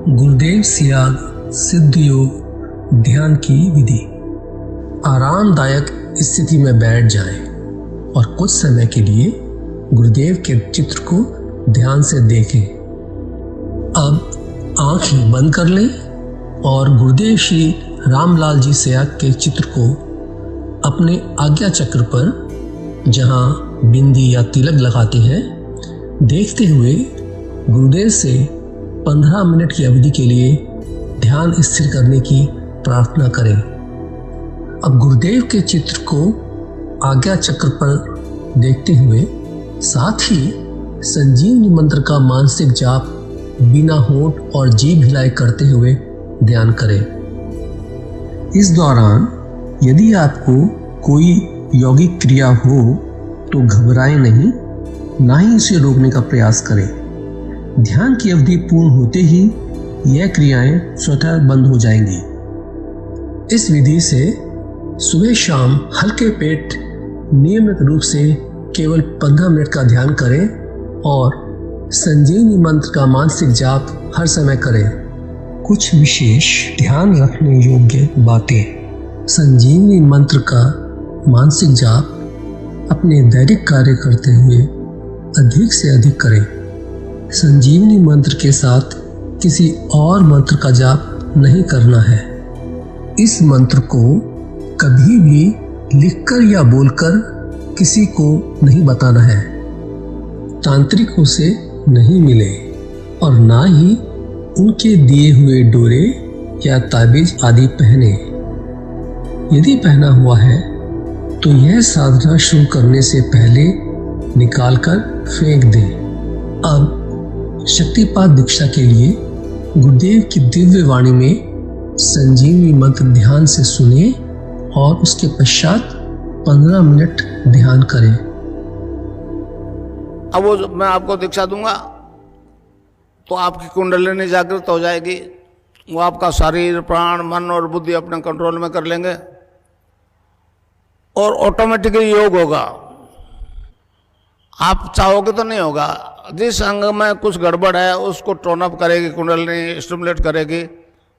गुरुदेव सियाग सिद्ध योग ध्यान की विधि। आरामदायक स्थिति में बैठ जाएं और कुछ समय के लिए गुरुदेव के चित्र को ध्यान से देखें। अब आंखें बंद कर लें और गुरुदेव श्री रामलाल जी सियाग के चित्र को अपने आज्ञा चक्र पर, जहां बिंदी या तिलक लगाते हैं, देखते हुए गुरुदेव से 15 मिनट की अवधि के लिए ध्यान स्थिर करने की प्रार्थना करें। अब गुरुदेव के चित्र को आज्ञा चक्र पर देखते हुए साथ ही संजीवनी मंत्र का मानसिक जाप बिना होंठ और जीभ हिलाए करते हुए ध्यान करें। इस दौरान यदि आपको कोई यौगिक क्रिया हो तो घबराएं नहीं, ना ही इसे रोकने का प्रयास करें। ध्यान की अवधि पूर्ण होते ही यह क्रियाएं स्वतः बंद हो जाएंगी। इस विधि से सुबह शाम हल्के पेट नियमित रूप से केवल 15 मिनट का ध्यान करें और संजीवनी मंत्र का मानसिक जाप हर समय करें। कुछ विशेष ध्यान रखने योग्य बातें। संजीवनी मंत्र का मानसिक जाप अपने दैनिक कार्य करते हुए अधिक से अधिक करें। संजीवनी मंत्र के साथ किसी और मंत्र का जाप नहीं करना है। इस मंत्र को कभी भी लिखकर या बोलकर किसी को नहीं बताना है। तांत्रिकों से नहीं मिले और ना ही उनके दिए हुए डोरे या ताबीज आदि पहने। यदि पहना हुआ है तो यह साधना शुरू करने से पहले निकालकर फेंक दें। अब शक्तिपात दीक्षा के लिए गुरुदेव की दिव्य वाणी में संजीवनी मंत्र ध्यान से सुने और उसके पश्चात 15 मिनट ध्यान करें। अब वो मैं आपको दीक्षा दूंगा तो आपकी कुंडलिनी जागृत हो जाएगी। वो आपका शरीर, प्राण, मन और बुद्धि अपने कंट्रोल में कर लेंगे और ऑटोमेटिकली योग होगा। आप चाहोगे तो नहीं होगा। जिस अंग में कुछ गड़बड़ है उसको टोन अप करेगी कुंडलिनी, स्टिमुलेट करेगी,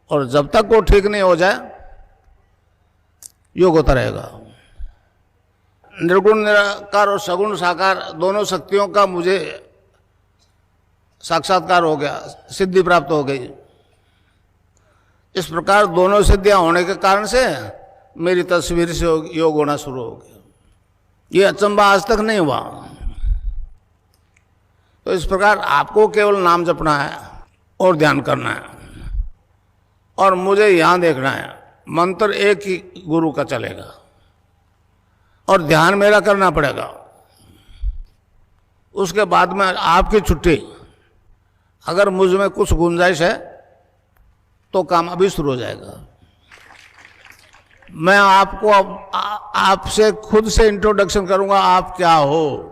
और जब तक वो ठीक नहीं हो जाए योग होता रहेगा। निर्गुण निराकार और सगुण साकार दोनों शक्तियों का मुझे साक्षात्कार हो गया, सिद्धि प्राप्त हो गई। इस प्रकार दोनों सिद्धियां होने के कारण से मेरी तस्वीर से योग होना शुरू हो गया। ये अचंबा आज तक नहीं हुआ। तो इस प्रकार आपको केवल नाम जपना है और ध्यान करना है और मुझे यहां देखना है। मंत्र एक ही गुरु का चलेगा और ध्यान मेरा करना पड़ेगा। उसके बाद में आपकी छुट्टी। अगर मुझ में कुछ गुंजाइश है तो काम अभी शुरू हो जाएगा। मैं आपको आपसे खुद से इंट्रोडक्शन करूंगा। आप क्या हो?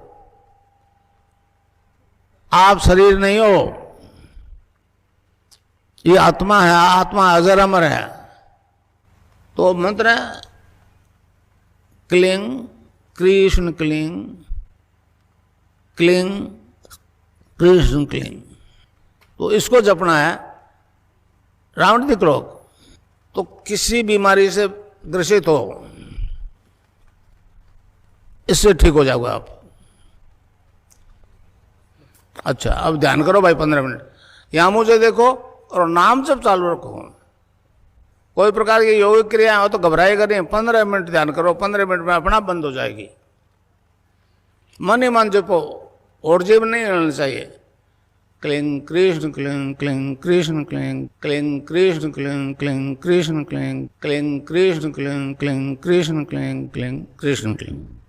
आप शरीर नहीं हो, ये आत्मा है। आत्मा अजर अमर है। तो मंत्र है cling Krishna cling, cling Krishna cling. तो इसको जपना है। रावणिक रोग तो किसी बीमारी से ग्रसित हो, इससे ठीक हो जाओगे आप। अच्छा, अब ध्यान करो भाई 15 मिनट। यहां मुझे देखो और नाम जब चालू रखो। कोई प्रकार की योगिक क्रिया हो तो घबराएगा नहीं। 15 मिनट ध्यान करो। 15 मिनट में अपना बंद हो जाएगी। मन ही मन जपो और जीव नहीं हिलना चाहिए। Cling Krishna cling, cling Krishna cling, cling Krishna cling, cling Krishna cling, cling Krishna cling, cling Krishna cling, cling Krishna cling.